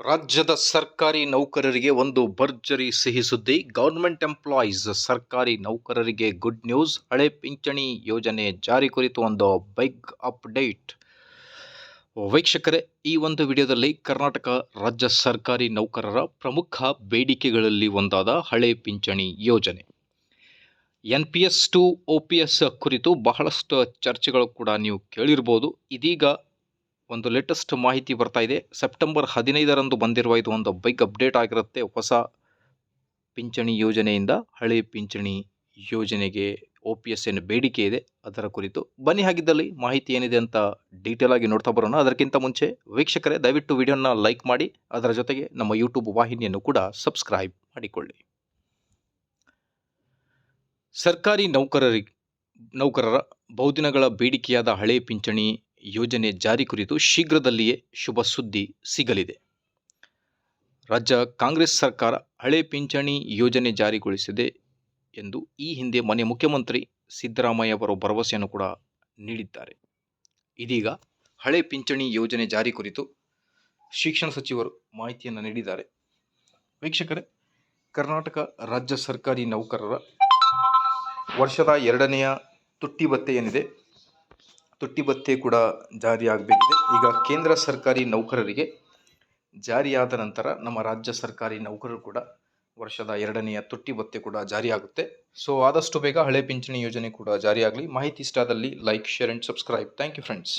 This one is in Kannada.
ರಾಜ್ಯದ ಸರ್ಕಾರಿ ನೌಕರರಿಗೆ ಒಂದು ಭರ್ಜರಿ ಸಿಹಿ ಸುದ್ದಿ. ಗವರ್ನಮೆಂಟ್ ಎಂಪ್ಲಾಯೀಸ್ ಸರ್ಕಾರಿ ನೌಕರರಿಗೆ ಗುಡ್ ನ್ಯೂಸ್. ಹಳೆ ಪಿಂಚಣಿ ಯೋಜನೆ ಜಾರಿ ಕುರಿತು ಒಂದು ಬಿಗ್ ಅಪ್ಡೇಟ್. ವೀಕ್ಷಕರೇ, ಈ ಒಂದು ವಿಡಿಯೋದಲ್ಲಿ ಕರ್ನಾಟಕ ರಾಜ್ಯ ಸರ್ಕಾರಿ ನೌಕರರ ಪ್ರಮುಖ ಬೇಡಿಕೆಗಳಲ್ಲಿ ಒಂದಾದ ಹಳೆ ಪಿಂಚಣಿ ಯೋಜನೆ NPS ಟು OPS ಕುರಿತು ಬಹಳಷ್ಟು ಚರ್ಚೆಗಳು ಕೂಡ ನೀವು ಕೇಳಿರ್ಬೋದು. ಇದೀಗ ಒಂದು ಲೇಟೆಸ್ಟ್ ಮಾಹಿತಿ ಬರ್ತಾ ಇದೆ. ಸೆಪ್ಟೆಂಬರ್ 15ರಂದು ಬಂದಿರುವ ಇದು ಒಂದು ಬಿಗ್ ಅಪ್ಡೇಟ್ ಆಗಿರುತ್ತೆ. ಹೊಸ ಪಿಂಚಣಿ ಯೋಜನೆಯಿಂದ ಹಳೆ ಪಿಂಚಣಿ ಯೋಜನೆಗೆ OPS ಏನು ಬೇಡಿಕೆ ಇದೆ ಅದರ ಕುರಿತು ಬನ್ನಿ, ಹಾಗಿದ್ದಲ್ಲಿ ಮಾಹಿತಿ ಏನಿದೆ ಅಂತ ಡೀಟೇಲ್ ಆಗಿ ನೋಡ್ತಾ ಬರೋಣ. ಅದಕ್ಕಿಂತ ಮುಂಚೆ ವೀಕ್ಷಕರೇ, ದಯವಿಟ್ಟು ವಿಡಿಯೋನ ಲೈಕ್ ಮಾಡಿ, ಅದರ ಜೊತೆಗೆ ನಮ್ಮ ಯೂಟ್ಯೂಬ್ ವಾಹಿನಿಯನ್ನು ಕೂಡ ಸಬ್ಸ್ಕ್ರೈಬ್ ಮಾಡಿಕೊಳ್ಳಿ. ಸರ್ಕಾರಿ ನೌಕರರ ಬಹುದಿನಗಳ ಬೇಡಿಕೆಯಾದ ಹಳೆ ಪಿಂಚಣಿ ಯೋಜನೆ ಜಾರಿ ಕುರಿತು ಶೀಘ್ರದಲ್ಲಿಯೇ ಶುಭ ಸುದ್ದಿ ಸಿಗಲಿದೆ. ರಾಜ್ಯ ಕಾಂಗ್ರೆಸ್ ಸರ್ಕಾರ ಹಳೆ ಪಿಂಚಣಿ ಯೋಜನೆ ಜಾರಿಗೊಳಿಸಿದೆ ಎಂದು ಈ ಹಿಂದೆ ಮಾನ್ಯ ಮುಖ್ಯಮಂತ್ರಿ ಸಿದ್ದರಾಮಯ್ಯ ಅವರು ಭರವಸೆಯನ್ನು ಕೂಡ ನೀಡಿದ್ದಾರೆ. ಇದೀಗ ಹಳೆ ಪಿಂಚಣಿ ಯೋಜನೆ ಜಾರಿ ಕುರಿತು ಶಿಕ್ಷಣ ಸಚಿವರು ಮಾಹಿತಿಯನ್ನು ನೀಡಿದ್ದಾರೆ. ವೀಕ್ಷಕರೇ, ಕರ್ನಾಟಕ ರಾಜ್ಯ ಸರ್ಕಾರಿ ನೌಕರರ ವರ್ಷದ 2ನೆಯ ತುಟ್ಟಿ ಭತ್ಯೆ ಏನಿದೆ, ತುಟ್ಟಿ ಭತ್ಯೆ ಕೂಡ ಜಾರಿಯಾಗಬೇಕಿದೆ. ಈಗ ಕೇಂದ್ರ ಸರ್ಕಾರಿ ನೌಕರರಿಗೆ ಜಾರಿಯಾದ ನಂತರ ನಮ್ಮ ರಾಜ್ಯ ಸರ್ಕಾರಿ ನೌಕರರು ಕೂಡ ವರ್ಷದ 2ನೆಯ ತುಟ್ಟಿ ಭತ್ಯೆ ಕೂಡ ಜಾರಿಯಾಗುತ್ತೆ. ಸೊ ಆದಷ್ಟು ಬೇಗ ಹಳೆ ಪಿಂಚಣಿ ಯೋಜನೆ ಕೂಡ ಜಾರಿಯಾಗಲಿ. ಮಾಹಿತಿ ಇಷ್ಟ ಆದಲ್ಲಿ like, share and subscribe. Thank you friends.